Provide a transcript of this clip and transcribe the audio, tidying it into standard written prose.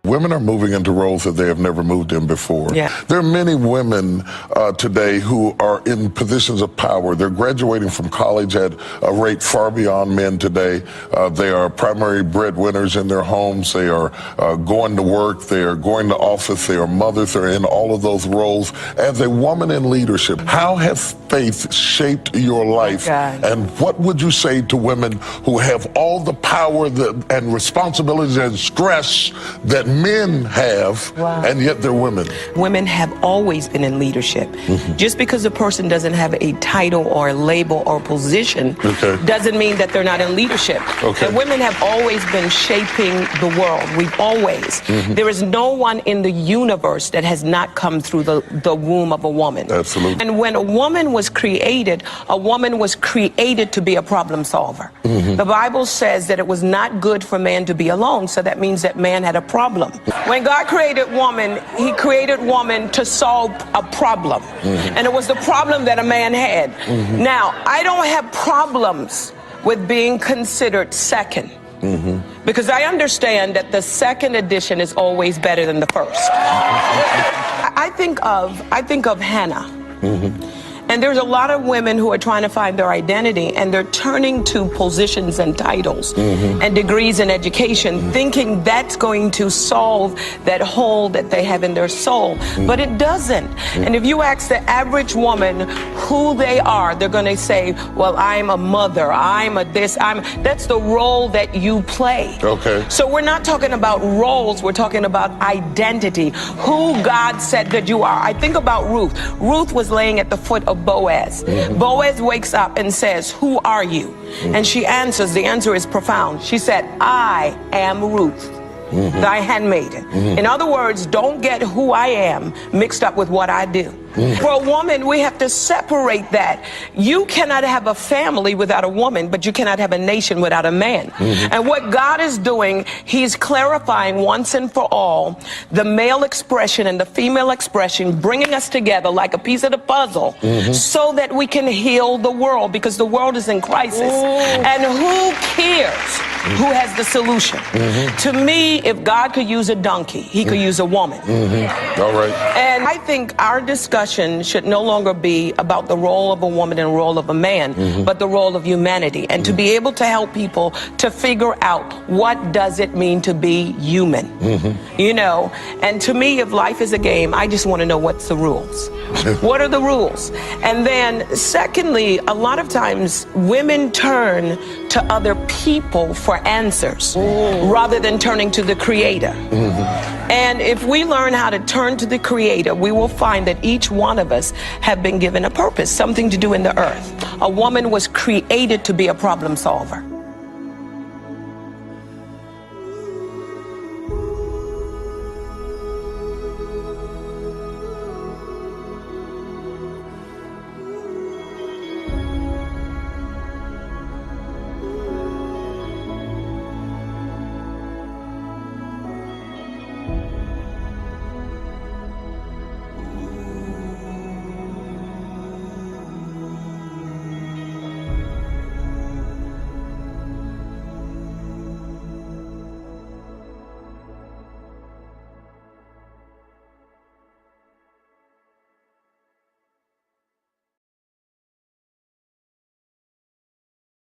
Women are moving into roles that they have never moved in before. Yeah. There are many women today who are in positions of power. They're graduating from college at a rate far beyond men today. They are primary breadwinners in their homes. They are going to work. They are going to office. They are mothers. They're in all of those roles. As a woman in leadership, how has faith shaped your life? And what would you say to women who have all the power and responsibilities and stress that men have, and yet they're women? Women have always been in leadership. Just because a person doesn't have a title or a label or position doesn't mean that they're not in leadership. And women have always been shaping the world. We've always. There is no one in the universe that has not come through the womb of a woman. Absolutely. And when a woman was created to be a problem solver. The Bible says that it was not good for man to be alone, so that means that man had a problem. When God created woman, he created woman to solve a problem. And it was the problem that a man had. Now, I don't have problems with being considered second. Because I understand that the second edition is always better than the first. I think of Hannah. And there's a lot of women who are trying to find their identity, and they're turning to positions and titles and degrees in education, thinking that's going to solve that hole that they have in their soul. But it doesn't. And if you ask the average woman who they are, they're going to say, well, I'm a mother, I'm a this, that's the role that you play. So we're not talking about roles, we're talking about identity, who God said that you are. I think about Ruth. Ruth was laying at the foot of Boaz. Boaz wakes up and says, who are you? And she answers, the answer is profound. She said, I am Ruth, thy handmaiden. In other words, don't get who I am mixed up with what I do. For a woman, we have to separate that. You cannot have a family without a woman, but you cannot have a nation without a man. And what God is doing, he's clarifying once and for all the male expression and the female expression, bringing us together like a piece of the puzzle so that we can heal the world, because the world is in crisis. And who cares who has the solution? To me, if God could use a donkey, he could use a woman. All right. And I think our discussion should no longer be about the role of a woman and the role of a man, but the role of humanity, and to be able to help people to figure out what does it mean to be human. You know, and to me, if life is a game, I just want to know what's the rules. What are the rules? And then secondly, a lot of times women turn to other people for answers rather than turning to the Creator. And if we learn how to turn to the Creator, we will find that each one of us have been given a purpose, something to do in the earth. A woman was created to be a problem solver.